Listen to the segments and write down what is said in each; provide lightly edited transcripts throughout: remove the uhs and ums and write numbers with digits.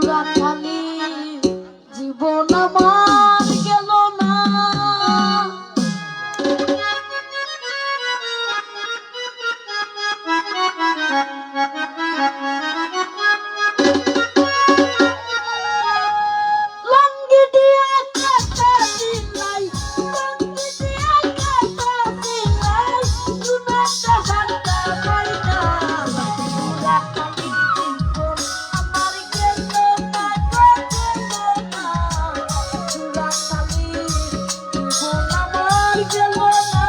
রাখালি জীবন আমার গেল না। লঙ্গি দিয়া কাটা দিলাই, লঙ্গি দিয়া কাটা দিলাই, দুনাটা ভান্ডা কইনা রাখালি জীবন আমার গেল না, গেল না। রাখালি জীবন আমার গেল না।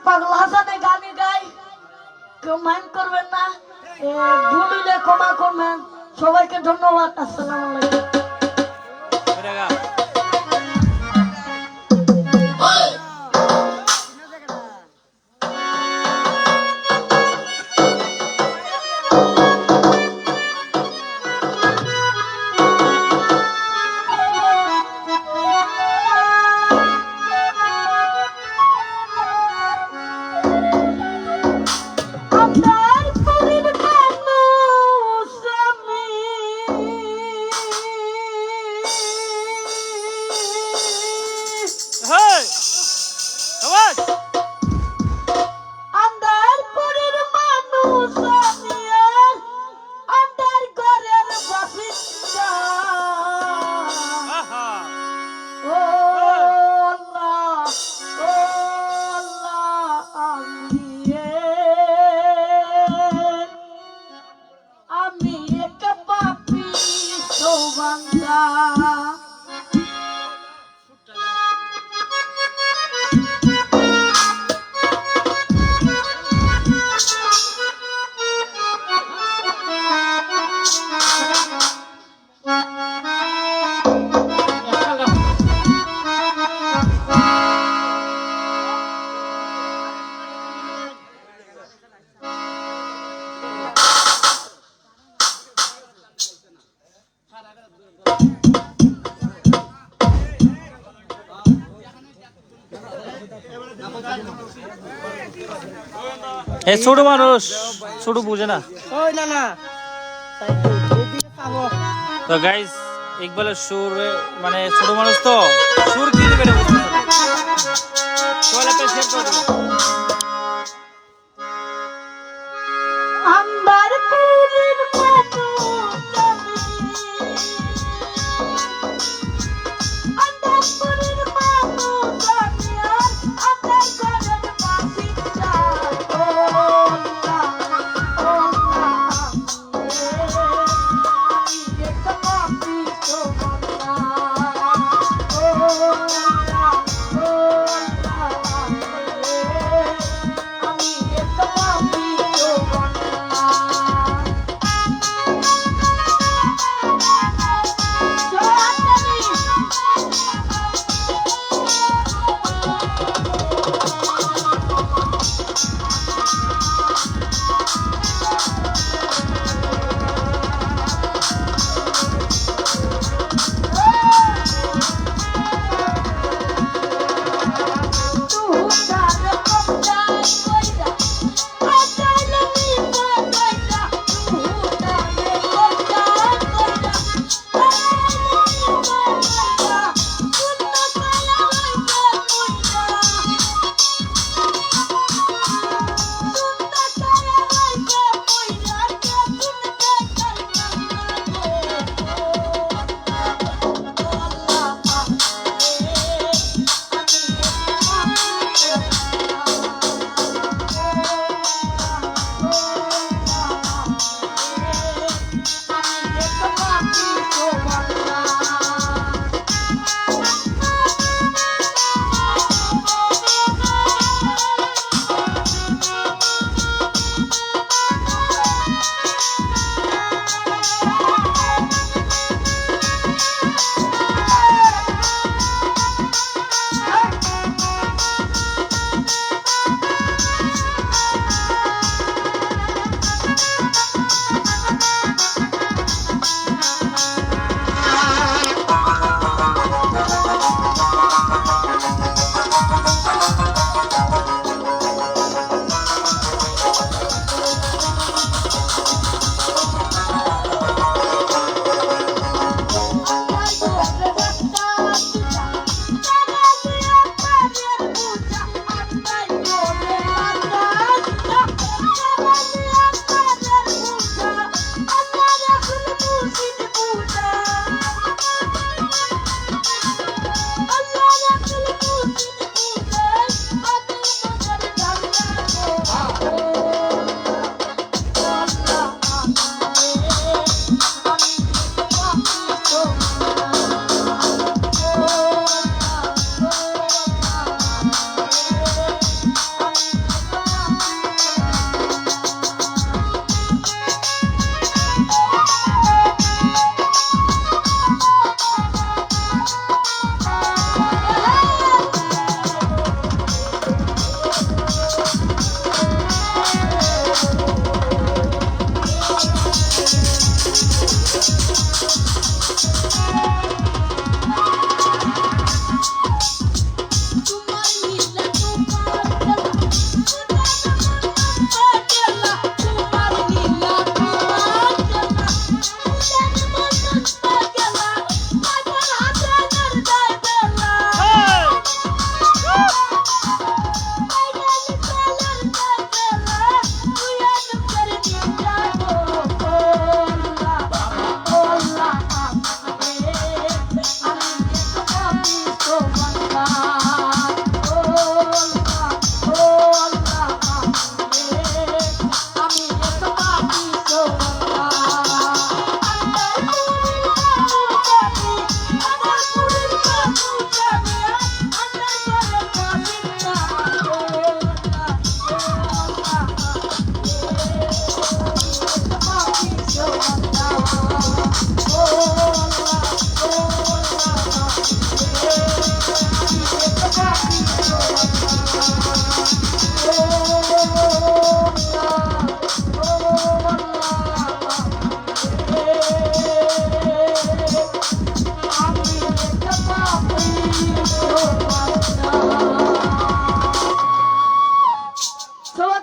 পাগল হাসানে গানে গাই, কেউ মাইন্ড করবেন না, ভুল হইলে ক্ষমা করবেন। সবাইকে ধন্যবাদ। আসসালামু আলাইকুম। আমি এক পাপী সৌবান্দা। এ ছোট মানুষ, ছোট বুঝে না। ওই না না, তো গাইস ইকবালের সুর মানে ছোট মানুষ তো সুর কি দিবে না বুঝতে আম্বার পুরীর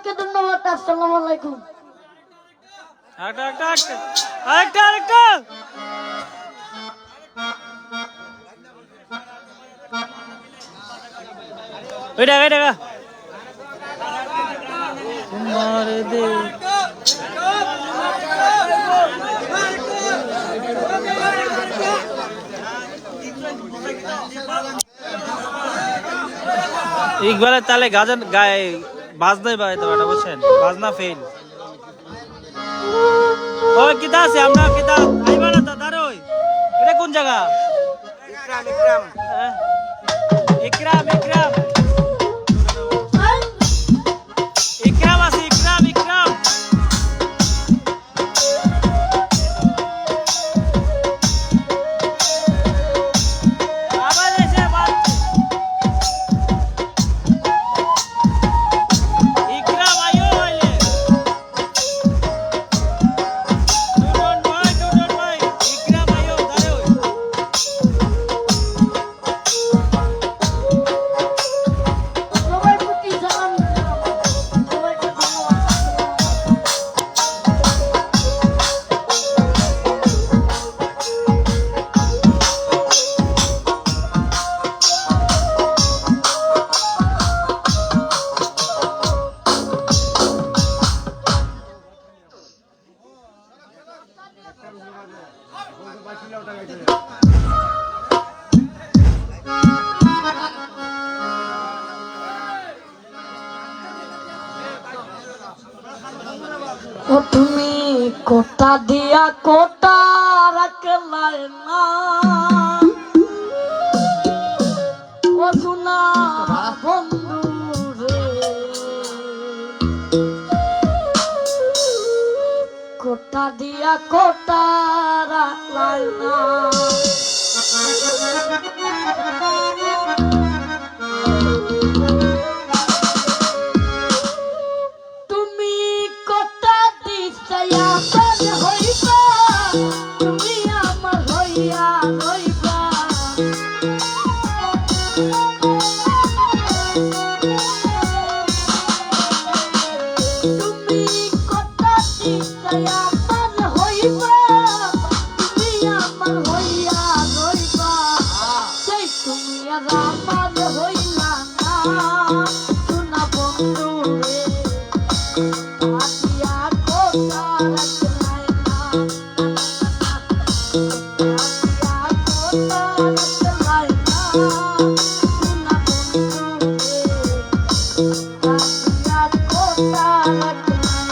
সবাইকে ধন্যবাদ। আসসালামু আলাইকুম। আরেকটা ওইটা তোমার দে ইকবালের তালে গাজন গায়ে বাজনাই বাজাইতে পারে বুঝছেন, বাজনা ফেল। ও কিতা আছে আমরা কিতা আইবা না তো দাঁড়োই। এটা কোন জায়গা? ইকরাম আছে ইকরাম আবার এসে ইকরাম আইও আইলে দুজন ভাই ইকরাম আইও দাঁড়োই। সবাই প্রতি সালাম দিলাম। সবাইকে ধন্যবাদ। ও তুমি কোটা দিয়া কোটা রাখলাই না, ও সোনা বন্ধু রে। কোটা দিয়া কোটা রাখলাই না, তুমি কোটা দিতে আমার হইবা, তুমি আমার হইয়া রইবা। তুমি কোটা দিতে আমার হইবা, তুমি আমার হইয়া রইবা। সেই তুমি আর আমার হইলা না, সোনা বন্ধু রে। আতিয়া কোটা রাখলাই না, আতিয়া কোটা রাখলাই না, সোনা বন্ধু রে। আতিয়া কোটা রাখলাই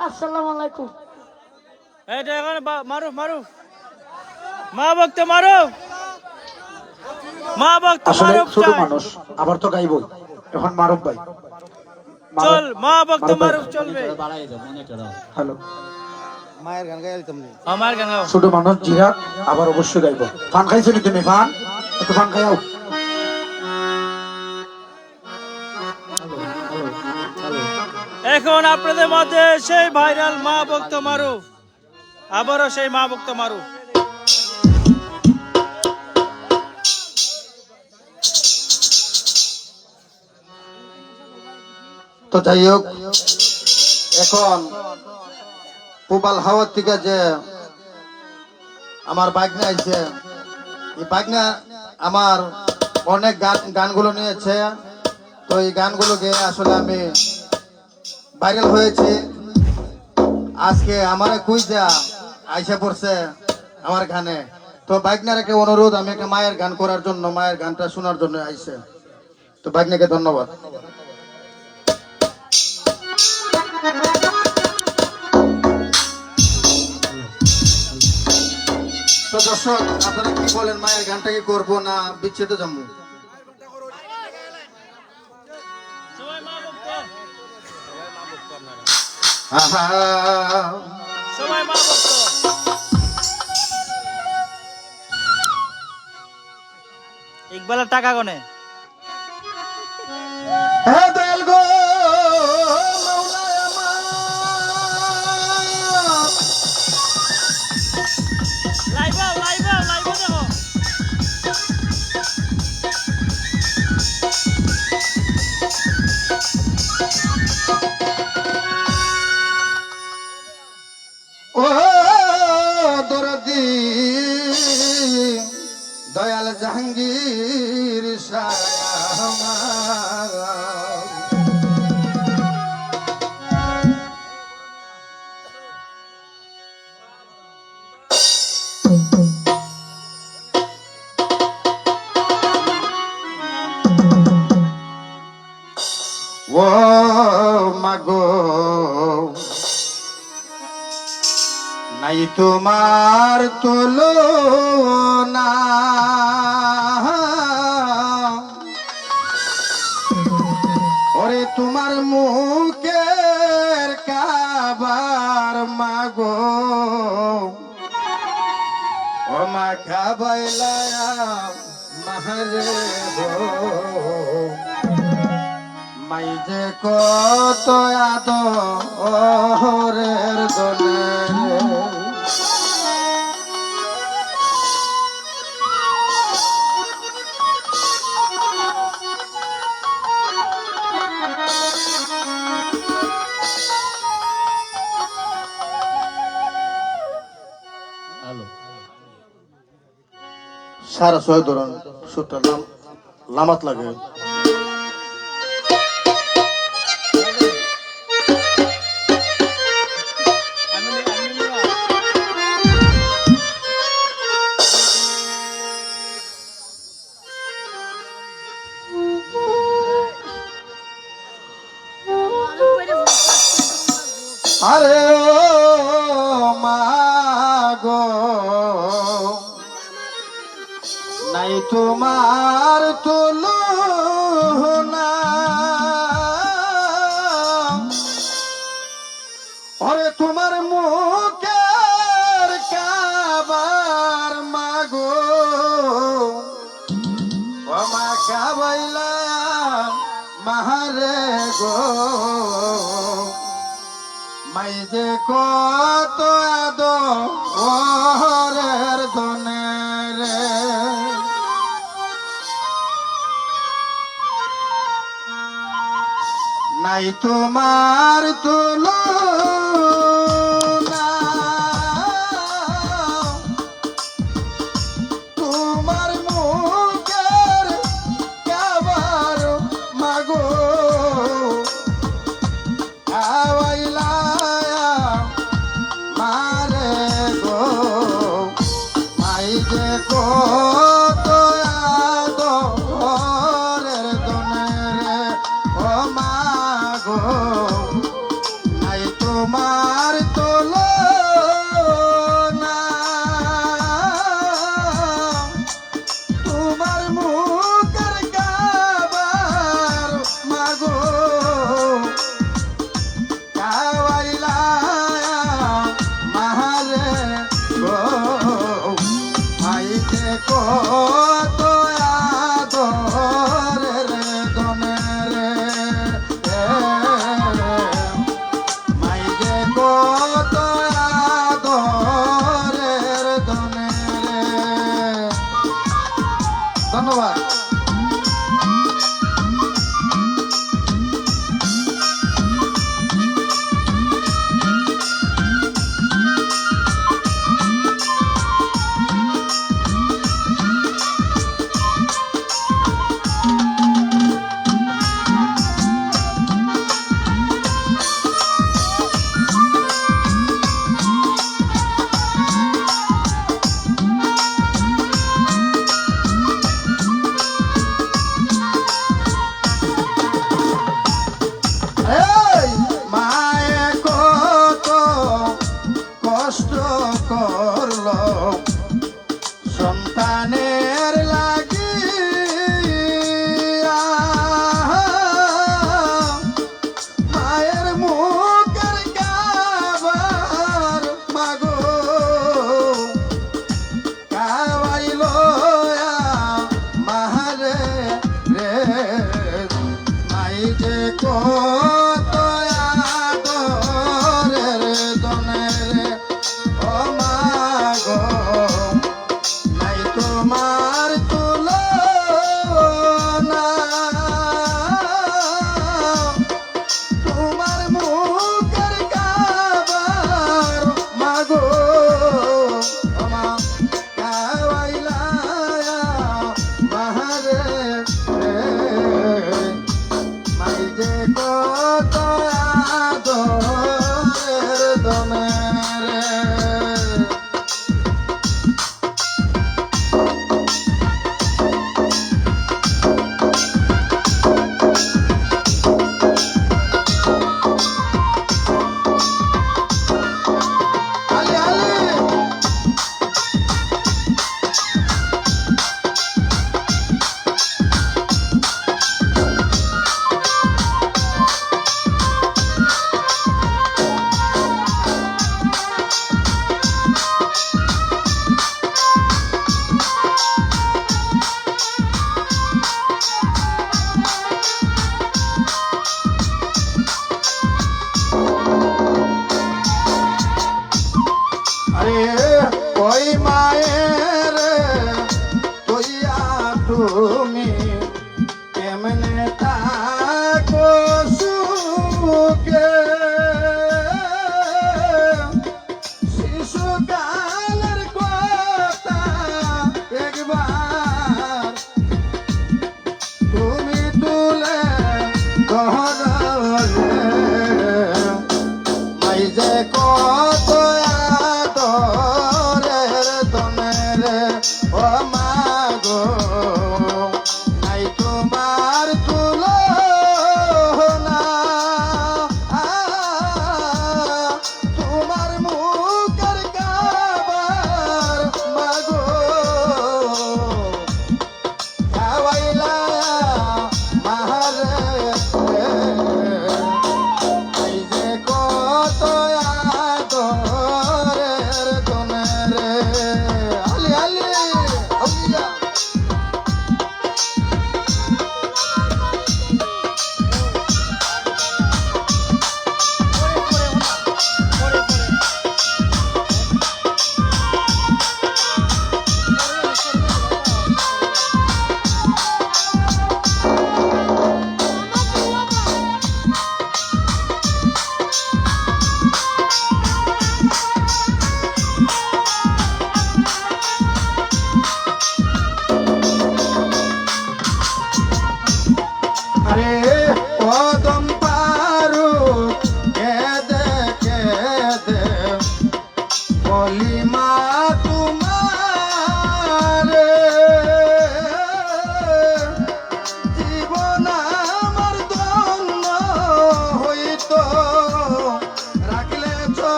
আসসালামু আলাইকুম। এটা এখন মারুফ মারুফ মা ভক্ত মারুফ মা ভক্ত আসলে মারুফ ছোট চাই। মানুষ আবার তো গাইবই এখন মারুফ ভাই চল মা ভক্ত মারুফ ভাই। মারুফ চলবে। হ্যালো আমার গান গাও। ছোট মানুষ জিরাত আবার অবশ্যই গাইব। পান খাইছো নি তুমি? পান একটু পান খাইও। এখন আপনাদের মধ্যে সেই ভাইরাল মা ভক্ত মারুফ, আবারও সেই মা ভক্ত মারুফ। তো যাই হোক, এখন পুবাল হাওয়ার থেকে যে আমার বাগনা আইছে, এই বাগনা আমার অনেক গানগুলো নিয়েছে। তো এই গানগুলো গেয়ে আসলে আমি ভাইরাল হয়েছি। আজকে আমার কুইজা আইসা পড়ছে আমার গানে। তো বাগনার একটা অনুরোধ, আমি একটা মায়ের গান করার জন্য, মায়ের গানটা শোনার জন্য আইছে। তো বাগনাকে ধন্যবাদ। তো দর্শক, আপনারা কি বলেন, মায়ের গানটা কি করবো না বিচ্ছেদে জন্ম? সবাই মা ভক্ত, আহা, সবাই মা ভক্ত। ইকবালের টাকা গনে। হে দয়াল গো মাওলায় আমার, লাইভা লাইভা লাইভা দেখো। ও দরদি দয়াল জাহাঙ্গীর শাহ আমার। ও মাগো নাই তোমার তুলনা, ওরে তোমার মুখের কাবার মাগো, ও মা খাবাইলা মাহরে গো, মাই যে কত আদরের দনে। সারা ছয় ধরন সুরটা লামাত লাগে। আরে ও মাগো নাই তোমার তুলনা, ওরে তোমার মুখের কাবার মাগো, ও মা কাবাইলা মাহারে গো, মাই যে কত আদরের দনে রে। নাই তোমার তুলনা, তোমার মুখের কাবার মাগো, আওয়াইলা মারে গো, মাই যে কত আদরের দনে রে। ও মাগো নাই তো তোমার তুলনা তোমার মুখের কাবার মাগো কাওয়াইলা মাহারে গো ভাইতে কত আদরের দনের মাইতে কত আদরের দনের ধন্যবাদ। এই মায়ে কত কষ্ট করলো সন্তানের লাগিয়া মায়ের মুখের কাবার মাগো কাওয়াইল মাহারে রে মাই যে কত আদরের দনের ও মাগো নাই তোমার তুলনা তোমার মুখের কাবার মাগো ও মা কাওয়াইলা মাহারে রে মাই যে কত আদরের দনের আলি আলি আরে ওই মায়ের তুইয়া তুমি কেমনে থাকো সুখে শিশুকালের কথা একবার তুমি তুলে ধরলে মাই যে কত আদরের দনের ও মাগো নাই তোমার তুলনা তোমার মুখের কাবার মাগো কাওয়াইলা মাহারে এই যে কত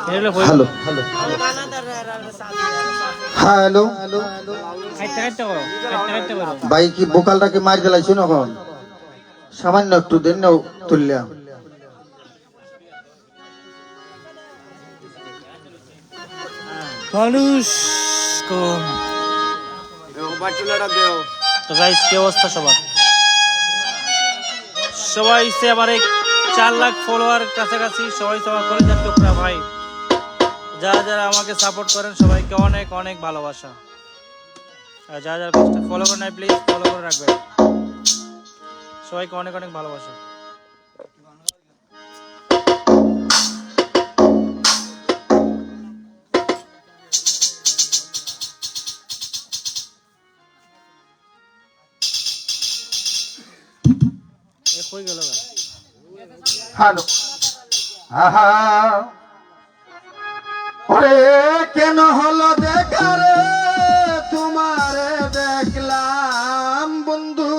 হ্যালো হ্যালো হ্যালো হ্যালো কাটতে কাটতে করো, কাটতে কাটতে করো। ভাই কি বোকালটাকে মার গেলাইছো এখন সামান্য একটু দেন না তুললাম মানুষ কম। তো গাইস কি অবস্থা সবার? সবাই সে আমার এই 4 লাখ ফলোয়ার কাছাকাছি, সবাই সবার কলেজের টুকরা ভাই, যারা যারা আমাকে সাপোর্ট করেন সবাইকে অনেক অনেক ভালোবাসা। আর যারা যারা পেজটা ফলো করেন নাই প্লিজ ফলো করে রাখবেন। সবাইকে অনেক অনেক ভালোবাসা। এ কই গেল গা? হ্যালো আহা ওরে কেন হলো দেখারে তোমারে দেখলাম বন্ধু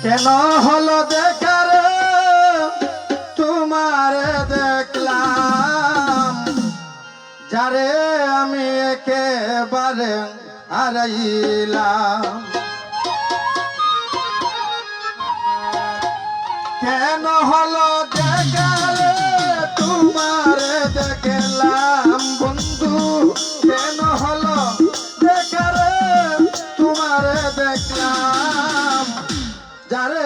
কেন হলো দেখারে তোমারে দেখলাম যারে আমি একেবারে হারাইলাম কেন হলো দেখারে তোমারে দেখলাম বন্ধু কেন হলো দেখারে তোমারে দেখলাম যারে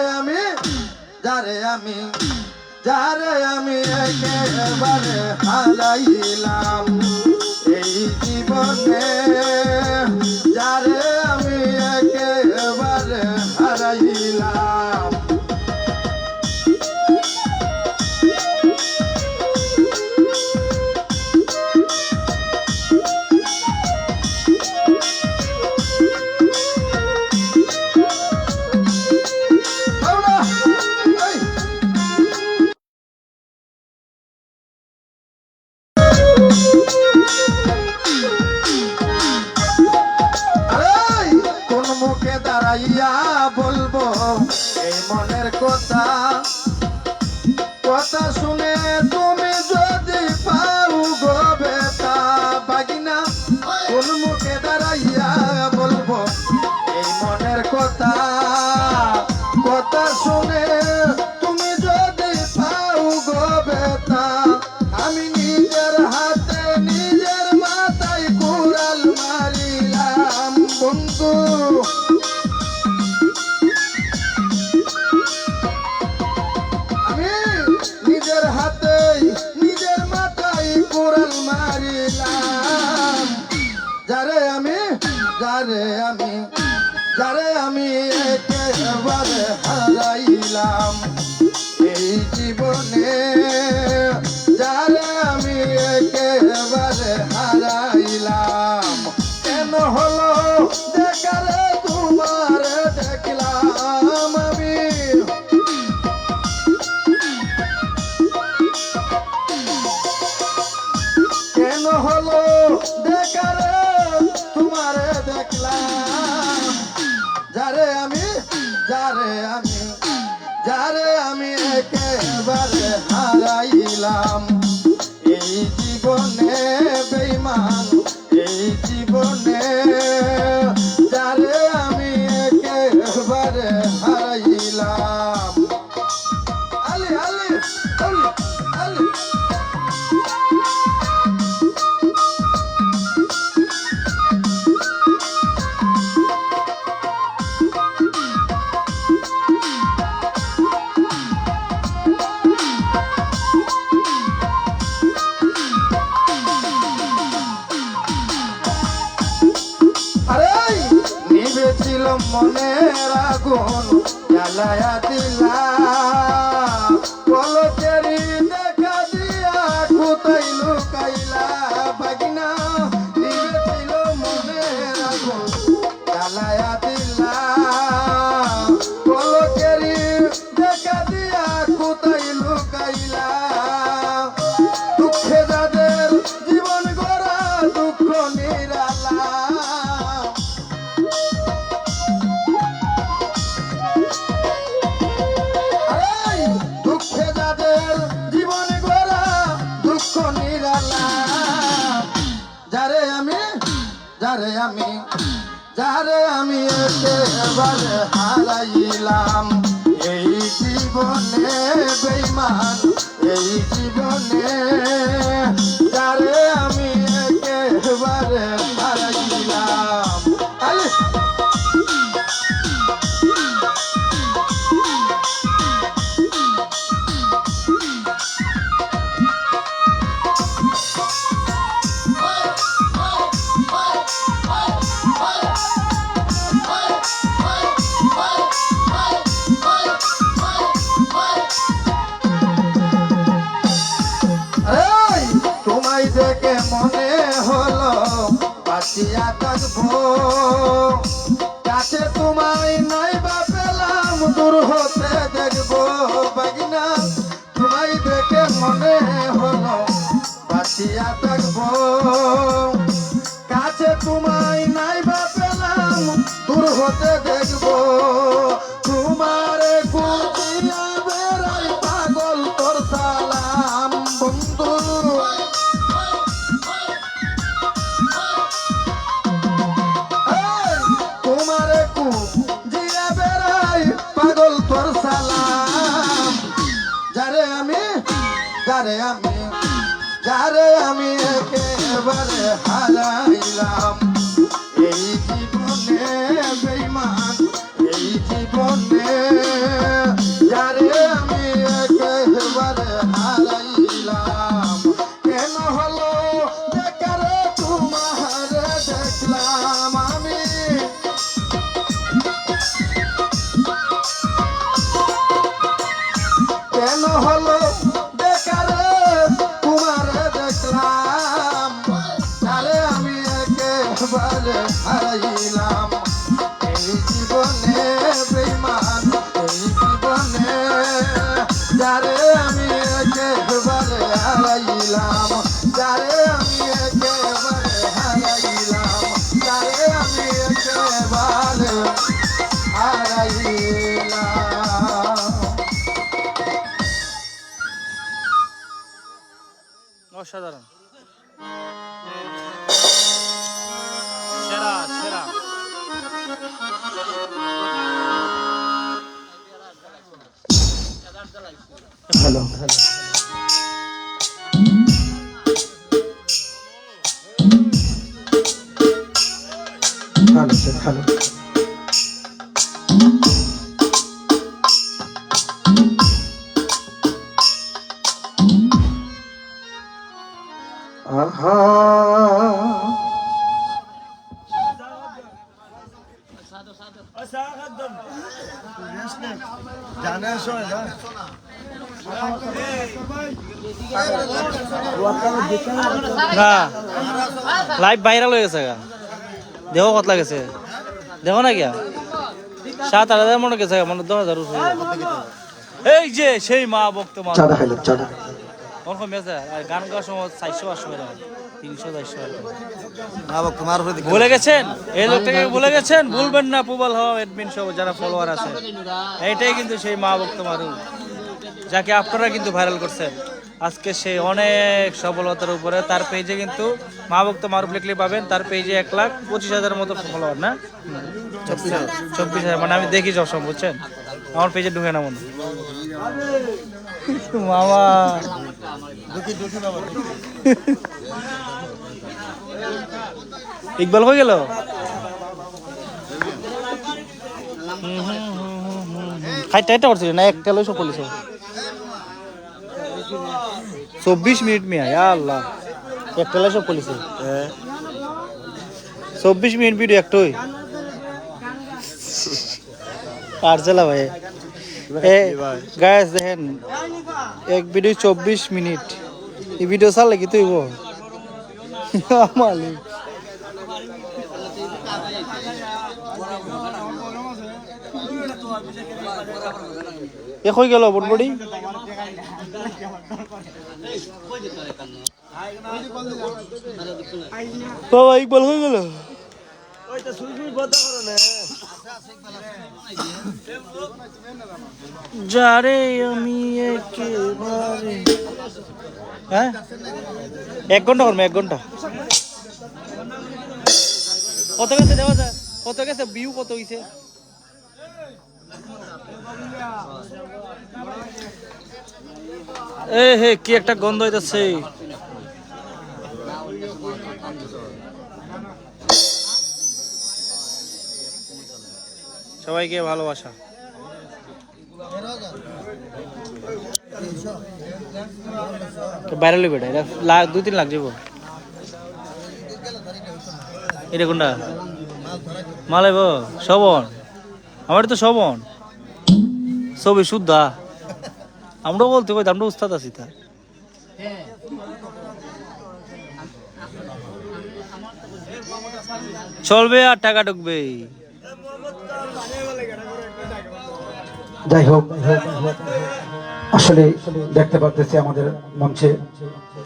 আমি একেবারে হারাইলাম এই জীবনে যারে আমি একেবারে হারাইলাম কোন মুখে দাঁড়াইয়া বলবো এই মনের কথা কথা শুনে তুমি যদি পাও গো বেতা বাগিনা কোন মুখে দাঁড়াইয়া বলবো এই মনের কথা কথা শুনে তুমি যদি পাও গো বেতা আমি নিজের হাতে নিজের মাথায় কুড়াল মারিলাম বন্ধু আমি নিজের হাতে নিজের মাথায় কুড়াল মারিলাম যারে আমি একেবারে হারাইলাম এই জীবনে যারে আমি একেবারে হারাইলাম কেন হলো দেখারে তোমারে দেখলাম আমি কেন হলো দেখারে তোমারে দেখলাম যারে আমি একেবারে হারাইলাম এই জীবনে বেঈমান এই জীবনে যারে আমি একেবারে হারাইলাম আলি আলি আলি আলি নিবেছিল মনের আগুন জ্বালায়া দিলা পলকেরি দেখা দিয়া কোথায় লুকাইলা বাগিনা নিবেছিল মনের আগুন জ্বালায়া দিলা পলকেরি দেখা দিয়া কোথায় লুকাইলা দুঃখে যাদের জীবন গড়া দুঃখ যারে আমি একেবারে হারাইলাম এই জীবনে বেঈমান এই জীবনে যারে আমি একেবারে হারাইলাম আরে তোমায় দেখে মনে হলো বাঁচিয়া থাকবো কাছে তোমায় নাই বা পেলাম দূর হতে দেখবো বাগিনা তোমায় দেখে মনে হলো বাঁচিয়া থাকবো কাছে তোমায় নাই বা পেলাম দূর হতে দেখবো তোমারে কুটিয়া বেড়াই পাগল তোর সালাম বন্ধু তোমারে কুটিয়া বেড়াই পাগল তোর সালাম যারে আমি একেবারে হারাইলাম এই জীবনে বেঈমান এই জীবনে যারে আমি একেবারে হারাইলাম কেন হলো বেকারে তোমারে দেখলাম আমি কেন হলো বেকারে তোমারে দেখলাম যারে আমি একেবারে হারাইলাম এই জীবনে বেঈমান এই জীবনে যারে আমি একেবারে হারাইলাম যারে আমি একেবারে হারাইলাম যারে আমি একেবারে হারাইলাম অসাধারণ সেরা সেরা হ্যালো হ্যালো স্যার হ্যালো আহা না লাইভ ভাইরাল হয়ে গেছে গা দেখো কত লাগেছে দেখো না গিয়া 7,000 মনে গেছে মনে 10,000 এই যে সেই মা ভক্ত মা চাঁদা খাইলেন চাঁদা কোন কম আছে আর গান গাওয়ার সময় 400 টাকা 300 ভুলে গেছেন এই লোকটাকে ভুলে গেছেন ভুলবেন না পুবাল হও অ্যাডমিন সহ যারা ফলোয়ার আছে এইটাই কিন্তু সেই মা ভক্ত মারু যাকে আপনারা কিন্তু ভাইরাল করছেন আজকে সে অনেক সফলতার উপরে তার পেজে কিন্তু মা ভক্ত মারুফ লিখলে পাবেন তার পেজে 1,25,000 মতো ফলোয়ার না 24,000 মানে আমি দেখি সব বুঝছেন আমার পেজে ঢুকে না মনে মামা ইকবাল হয়ে গেল খাইটা এটা করছিল না একটা লইছো পুলিশ 24 মিনিট মিয়া আল্লাহ একটা লইছো পুলিশ 24 মিনিট ভিডিও একটাই আর চলা ভাই গাইস দেখেন এক ভিডিও 24 মিনিট এই ভিডিও চাল লাগি তুই মালিক এ কই গেল বড়বড়ি বাবা ইকবাল হয়ে গেল যারে আমি একেবারে হ্যাঁ 1 ঘন্টা করবো 1 ঘন্টা কত গেছে দেওয়া যায়, কত গেছে ভিউ কত হইছে? এ হে কি একটা গন্ধ হইতাছে। সবাইকে ভালোবাসা। বাইরে লইবে এটা 2-3 লাখ যাবো। এটা কোনটা মালাইব? শবন, আমার তো শবন ছবি শুদ্ধা। আমরাও বলতে কই আমরা উস্তাদ আছি তার। চলবে আর টাকা ঢুকবে। যাই হোক, আসলে দেখতে পাচ্ছি আমাদের মঞ্চে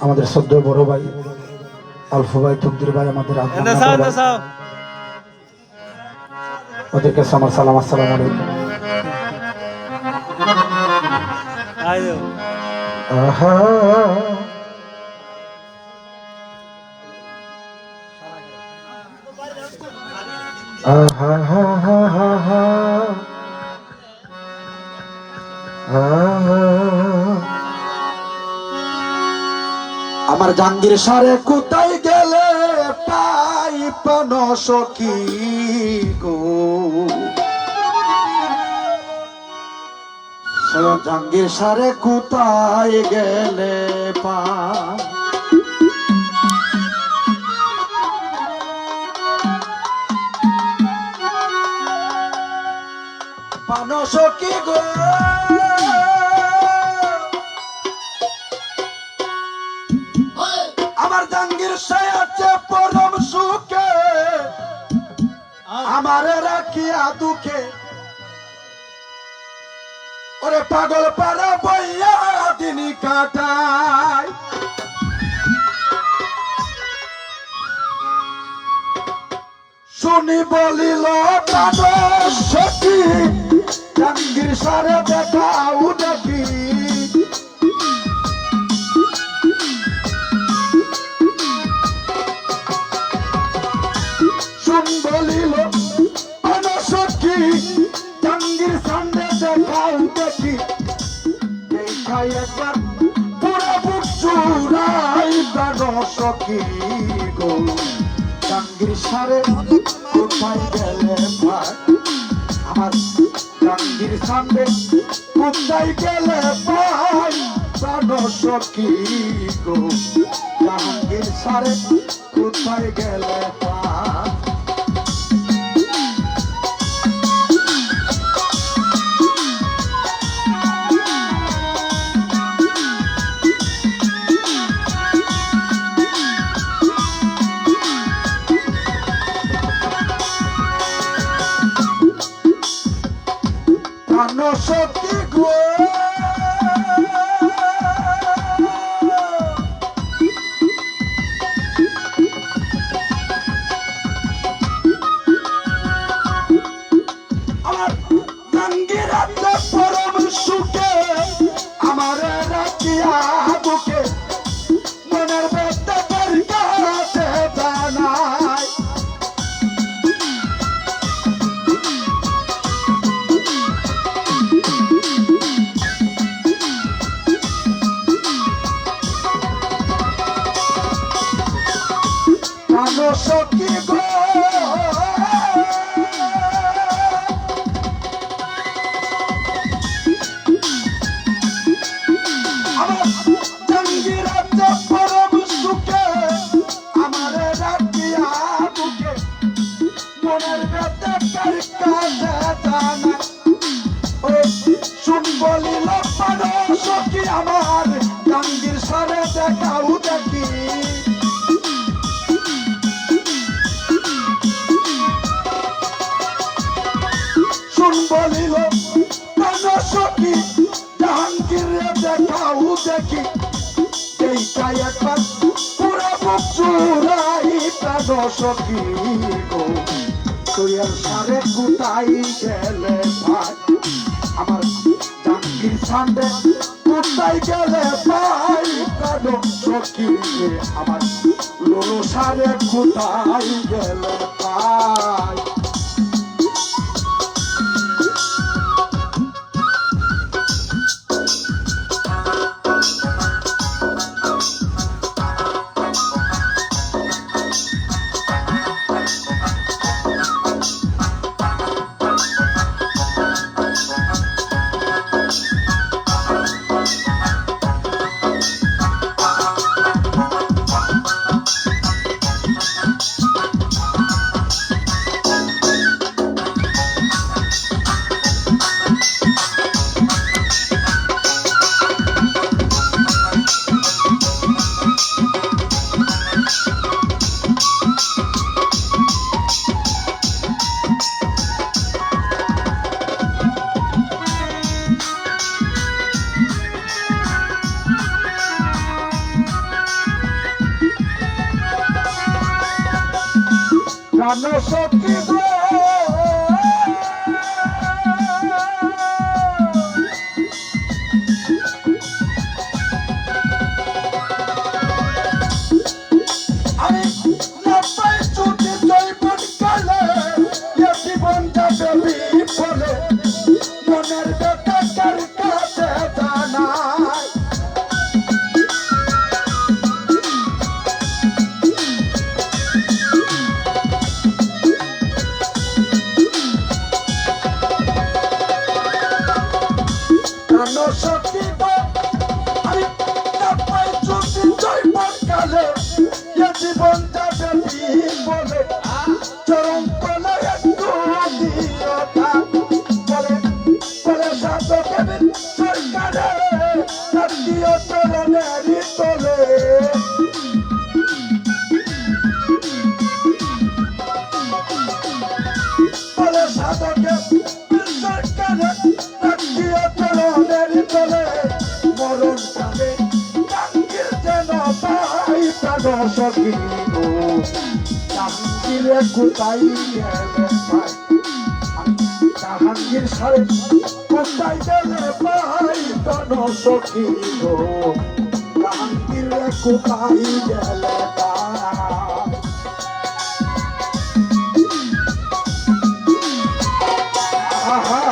আমাদের শ্রদ্ধেয় বড় ভাই আলফু ভাই, তকদির ভাই, আমাদের ওদের কাছে আমার সালাম, আসসালামু আলাইকুম। আহা আহা হা হা হা হা আমার জাঙ্গির সারে কোথায় গেলে পাই পান সখী গো, জাঙ্গির সারে কোথায় গেলে পাই পান সখী গো, আমার জাঙ্গির সায়াচ্ছে পরম সুখে, আমারে রাখিয়া দুঃখে, ওরে পাগল পারা বইয়া দিনী কাটায়। শুনি বলিল প্রাণ সখী, জাঙ্গির সারে দেখাও দেখি, বলিল সখী জাঙ্গির সামনে দেখাও দেখি, দেখাই একবার পুরা বুক চুরাই প্রাণ সখী গো, জাঙ্গির সারে কোথায় গেলে ভাই, আমার জাঙ্গির সামনে কোথায় গেলে ভাই প্রাণ সখী গো, জাহাঙ্গীর সারে কোথায় গেলে ভাই। সত্যি গো আমার জাঙ্গির পরম সুখে, আমার রাখিয়া বুকে, মনের ব্যথা কার কাছে জানাই, সখী গো আমার জাঙ্গির পরম সুখে, আমার রাখিয়া বুকে, মনের ব্যথা কার কাছে জানা, শুন বলিল প্রাণ সখী, আমার জাঙ্গির সারে দেখাও দেখি, বলিল প্রাণ সখী জাহাঙ্গীরে দেখাও দেখি, এইটাই একবার পুরা বুক চুরাই প্রাণ সখী গো, তুই আর সারে কোথায় গেলে ভাই, আমার জাহাঙ্গীর সামনে কোথায় গেলে পাই কালো সখী রে আমার লোলো সারে কোথায় গেলে পাই জানো সখী গো আমি নব্বই ছুটি জৈবন কালে জীবন যাবে বিফলে মনের ব্যথা কার কাছে জানাই সত্যি তো আমি নব্বই ছুটি জৈবন কালে জীবন যাবে বিফলে চরম তলে একটু দিও বলে বলে সাধকে সরকারে দিও চরণেরই তলে বলে সাধকে সরকারে দিও চরণেরই তলে মরণ কালে টাঙ্গির যেন পাই প্রাণ সখী গো জাহাঙ্গীরে কোথায় গেলে পাই জাহাঙ্গীর সারে কোথায় গেলে পাই প্রাণ সখী গো জাহাঙ্গীরে কোথায় গেলে পাই আহা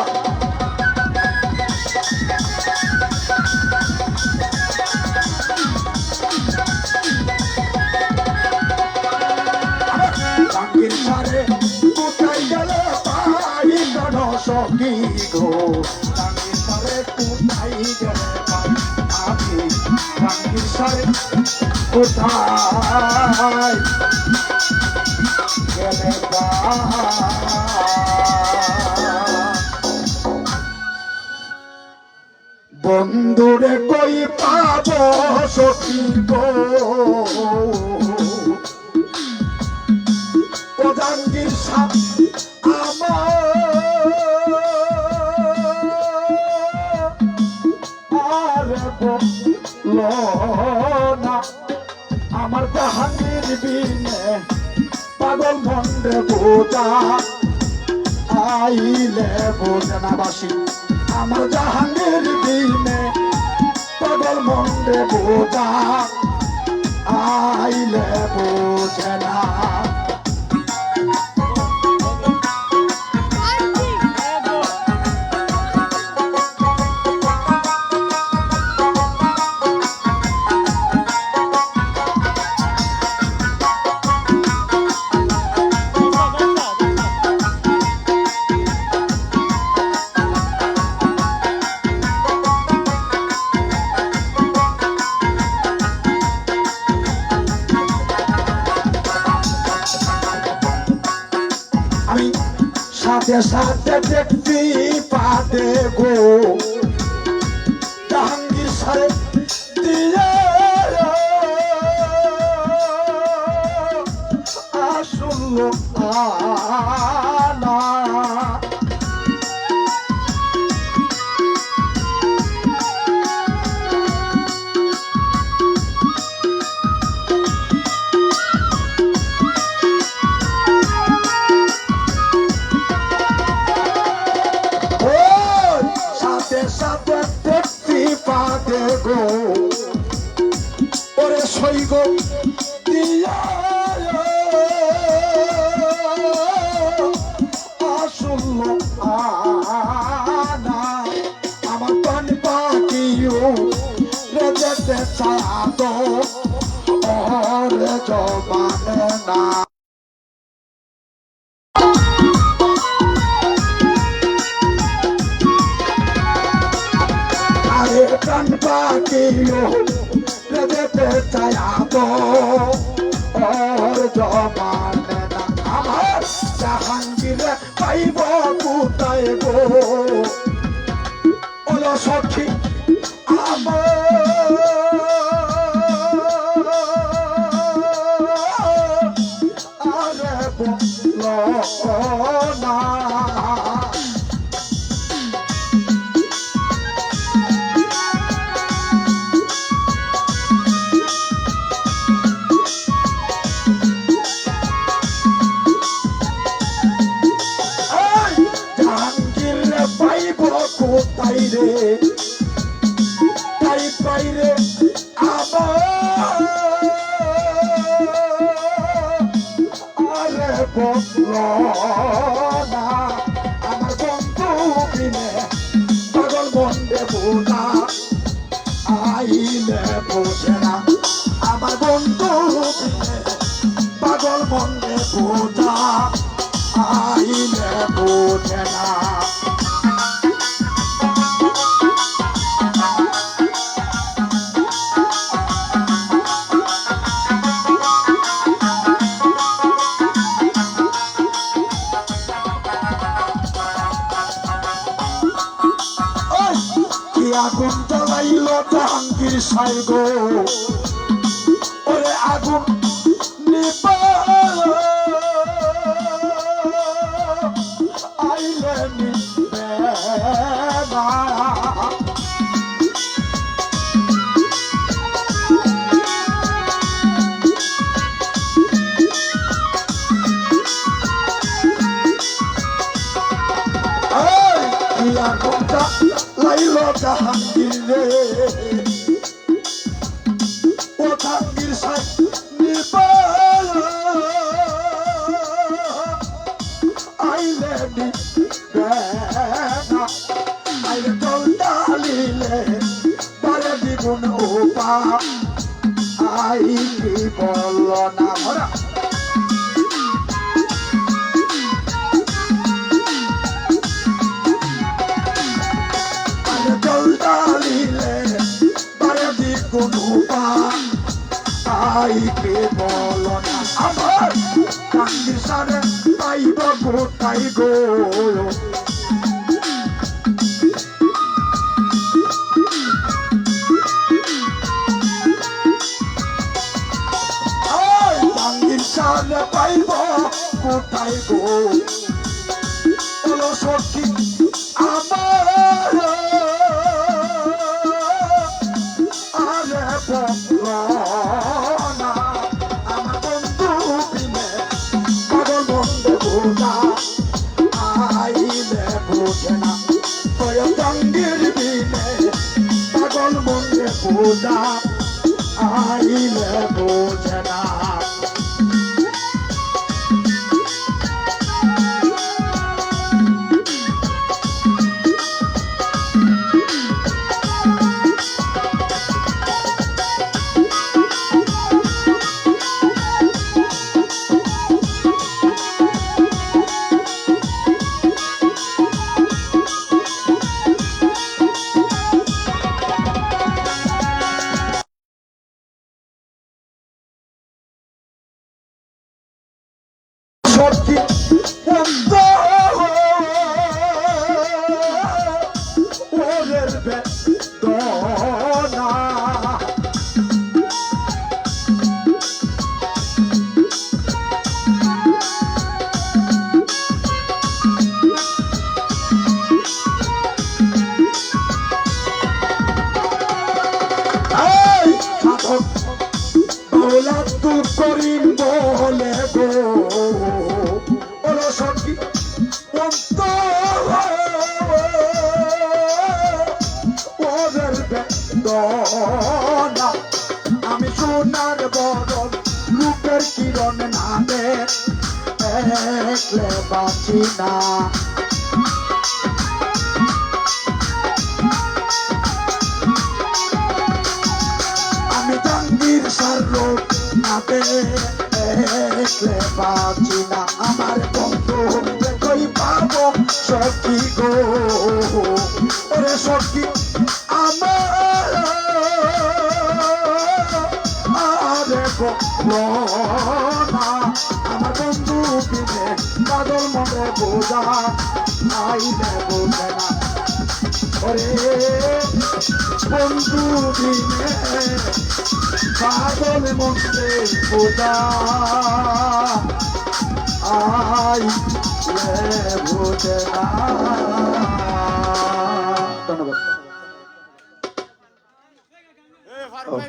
জাহাঙ্গীর সারে কোথায় গেলে পাই প্রাণ সখী গো জাহাঙ্গীর সারে কোথায় গেলে পাই আমি জাহাঙ্গীর সারে কোথায় গেলে বন্ধুরে কই পাব সখী গো জাহাঙ্গীর সাহ আমার জাহাঙ্গীর বিনে পাগল মন্ডে বোঝা আইলে বোঝে না বাসি আমার জাহাঙ্গীর বিনে পাগল মন্ডে বোঝা আইলে বোঝে না সাথে সাথে দেখবি পাতে গো জাহাঙ্গীর সারে দিয়ে আসল আনা সাথে বলল না। জাহাঙ্গীর পাইব কোথায় রে, তাই পাইরে আবার আরে বলল না। আমার বন্ধু বিনে পাগল বন্ধে বোঝা আইলে বোঝে না। আমার বন্ধু বিনে পাগল বন্ধে বোঝা আইলে বোঝে না। কি আগুন জ্বালাইল জাহাঙ্গীর সাহেব, ওরে আগুন নিবা আইলে নিবে না। কি আগুন জ্বালাইল জাহাঙ্গীর রে, ও জাহাঙ্গীর সাহেব নিবা আইলে নিবে না। আইলে জল ঢালিলে বারে দ্বিগুণ উপা আই কি বলল না। ভরা আইলে জল ঢালিলে বারে দ্বিগুণ উপা আই কি বলল না। আমার জাহাঙ্গীর সাহেব পাইব কোথায় গো, জাহাঙ্গীর সাহেব পাইব কোথায় গো, বলো সখী আমার আরে বলল না। আমার বন্ধু বিনে পাগল বন্ধে বোঝা আইলে বোঝে না। ওই জাহাঙ্গীর বিনে পাগল বন্ধে বোঝা আইলে বোঝে না। সত্যি বন্ধ ওরের বেদনা। সাধক দৌলাতুল করিম বলে গো, ওরে সখী বন্ধ ওদের বেদনা। আমি সোনার বদল রূপের কিরণ না দেখলে বাঁচি না। আমি জাহাঙ্গীর সার রূপ না দেখলে বাঁচি না। আমার বন্ধু কই পাবো সখী গো, ওরে সখী আমার আরে বলল না। আমার বন্ধু বিনে পাগল মনে বোঝা আইলে বোঝে না। ওরে বন্ধু বিনে পাগল মনে বোঝা ভুলে না। ধন্যবাদ।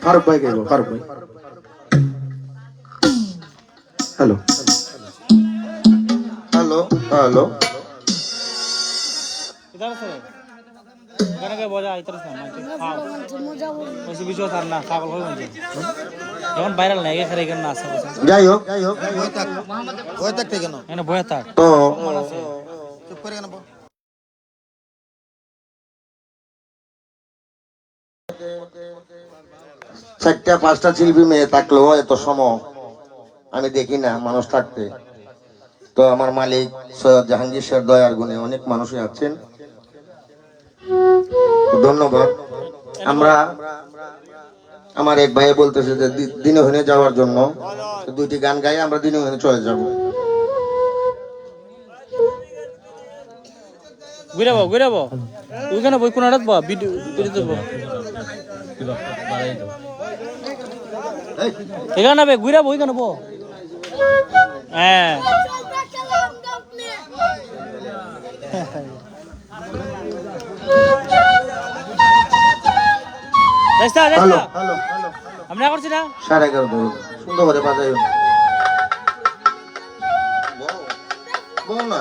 ফারুক ভাই গাইব, ফারুক ভাই। হ্যালো হ্যালো হ্যালো इधर से गाना के बजा इधर से माइक खाओ वैसे बीच में ना पागल हो गए এখন ভাইরাল নাই এখানে কেন না আছে যাই হোক ওই থাকতে কেন এখানে বয়া থাক তো চুপ করে কেন? 4টা 5টা শিল্পী মেয়ে থাকলেও এত সময় আমি দেখি না মানুষ থাকতে। তো আমার মালিক সৈয়দ জাহাঙ্গীর শের দয়ার গুণে অনেক মানুষই আছেন, ধন্যবাদ। আমরা আমার এক ভাই বলতেছে যে দিনে হইনে যাওয়ার জন্য 2টি গান গাই, আমরা দিনে হইনে চলে যাব। ঘুরাবো ওইখানে বই কোন রাত বা ভিডিও দেবো এখানে বে ঘুরাবো ওইখানে বো হ্যাঁ হ্যালো আমরা করছি না 11:30 ধরো সুন্দর করে বাজাই বল না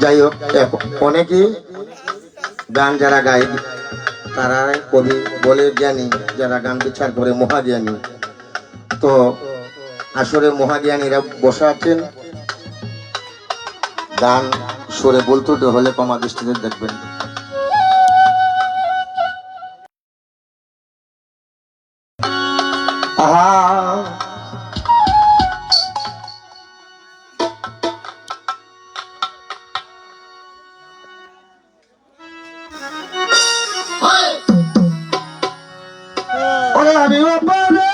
যাই হোক অনেকেই গান যারা গায় তারা কবি বলে জ্ঞানী, যারা গান বিচার করে মহাজ্ঞানী। তো আসলে মহাজ্ঞানীরা বসে আছেন, গান সুরে বলতে হলে কমা দৃষ্টিতে দেখবেন। আহা আমি বাপারে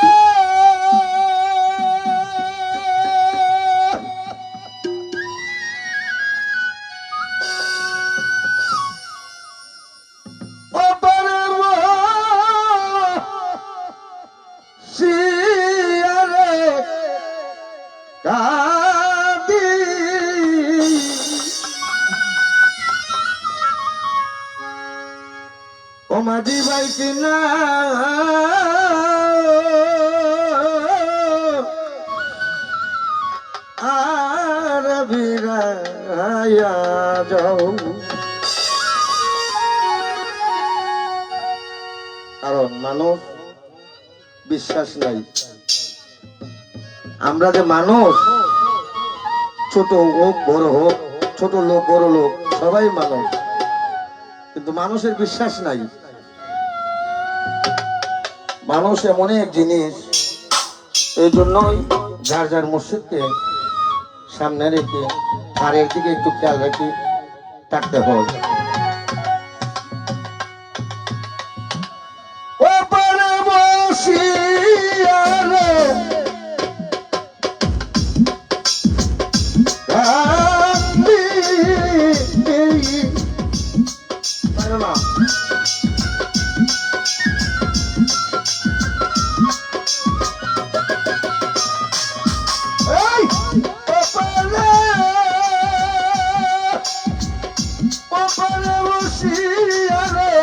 ও মাঝি ভাই কিনা আর ভিড়াইয়া যাও, কারণ মানুষ বিশ্বাস নাই। আমরা যে মানুষ, ছোট হোক বড় হোক, ছোট লোক বড় লোক সবাই মানুষ, কিন্তু মানুষের বিশ্বাস নাই। মানুষ এমন এক জিনিস, এই জন্যই যার যার মসজিদকে সামনে রেখে তারের দিকে একটু খেয়াল রাখি থাকতে হয়। ওপারে বসিয়া রে কান্দি, পারো না। এই ওপারে বসিয়া রে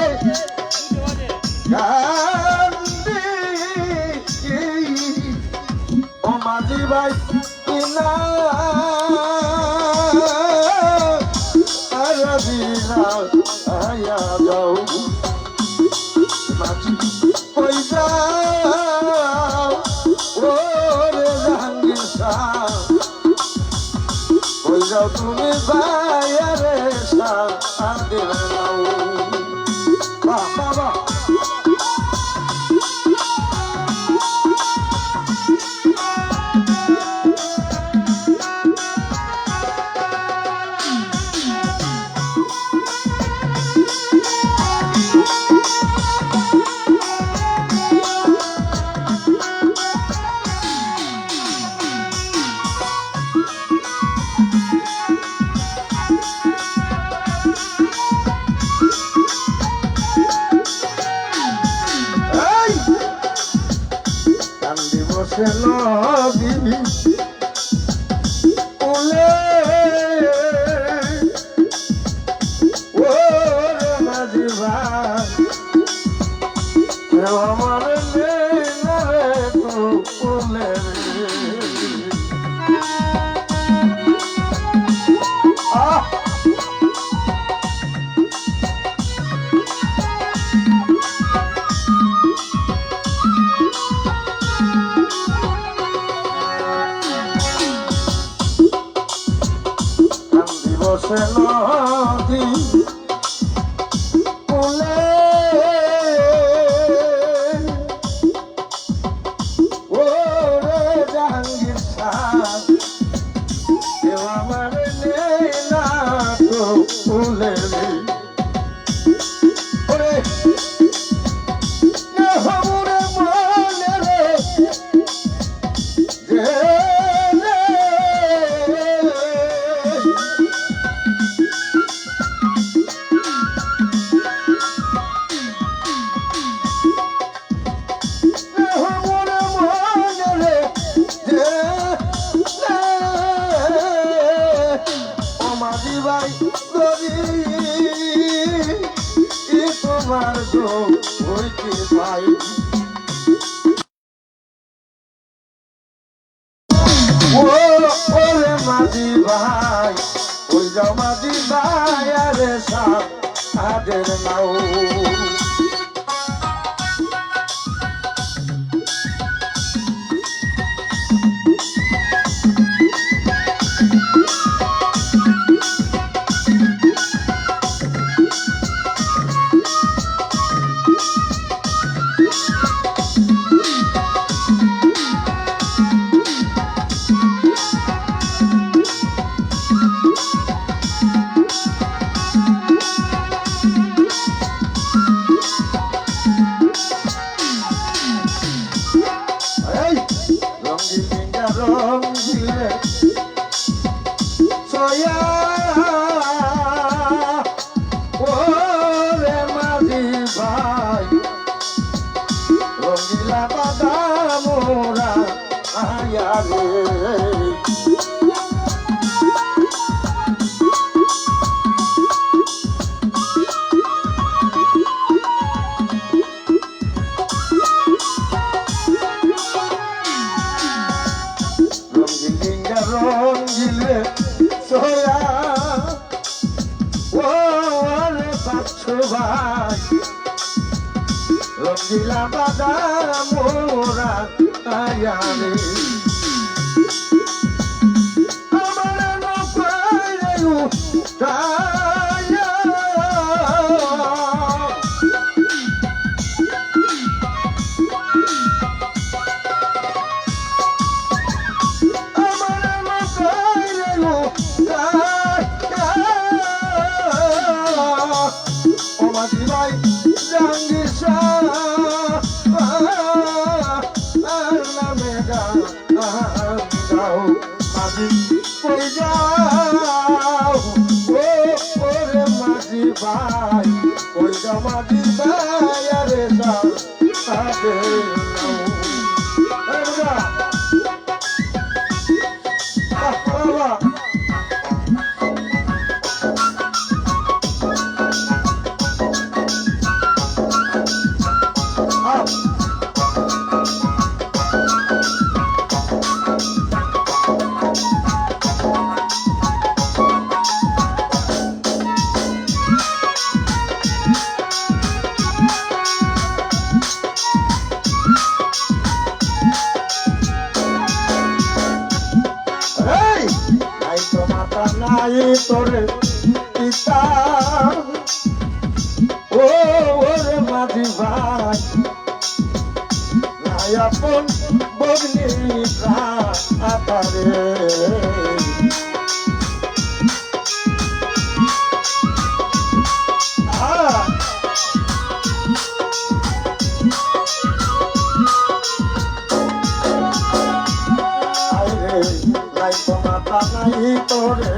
কান্দি, ও মাঝি ভাই কিনা আর ভিড়াইয়া যাও, মাঝি কই যাও ওরে জাহাঙ্গীর শাহ, কই যাও তুমি ভাইয়া রে শান্তির নাও। বাহ বাহ বাহ। নদী উলে ওরে মাঝি ভাই কেউ আমার নেই না রে কুলে বসে নদী কুলে ওরে জাহাঙ্গীর শাহ কেউ আমার নেই না তো কুলে ওরে হমরে মনে রে ভাই তোমার হইতে পাই ওরে মাঝি ভাই ওই যাও মাঝি ভাই আরে সাদের নাও ওরে মাঝি ভাই রঙিলা বাদামোরা আয়া রে রঙিলে সোয়া ওরে বাচ্চু ভাই রঙিলা বাদামোরা আয়া রে আমার নপাইরে উঠায়া জাহাঙ্গীর শাহ নামে গাও মাঝি কই যাও ওরে মাঝি ভাই কই যাও মাঝি ভাই আরে যাও তাদের নাই তোরে পিতা ওরে মাঝি ভাই নাই আপন বগনি প্রাতারে নাই তো মাতা নাই তোরে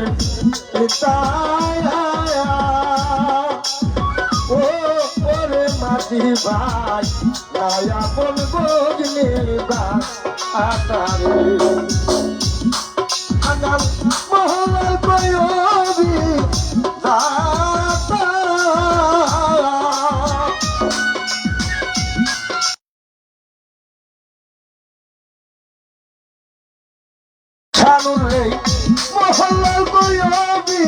ওরে মাঝি ভাই নাই আপন বগনি তারে আনাম মহলার কয়বি দাতা শানুর রে মহলার কয়বি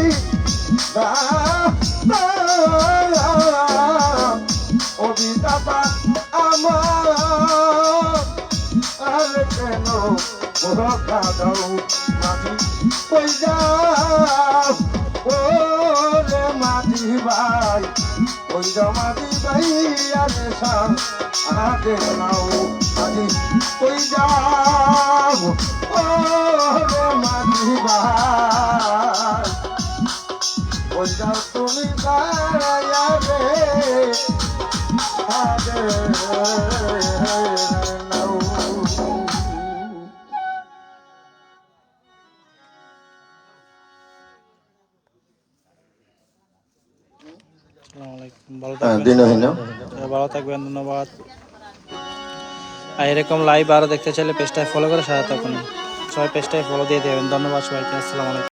দাতা অবিদাতা আমার আর কেন বরকা দাও মাটি কই যাও ওরে মাটি ভাই কই যাও মাটি ভাই আরে সাম আগে নাও মাটি কই যাও ওরে মাটি ভাই কই যাও তুমি দাঁড়ায়া রে আগে নাও আসসালামু আলাইকুম, ভালো হ্যাঁ, থাকবেন। দিনহীন ভালো থাকবেন, ধন্যবাদ। আর এরকম লাইভ আরো দেখতে চাইলে পেজটায় ফলো করে সাথে থাকুন। সবাই পেজটায় ফলো দিয়ে দেবেন। ধন্যবাদ সবাইকে। আসসালামু আলাইকুম।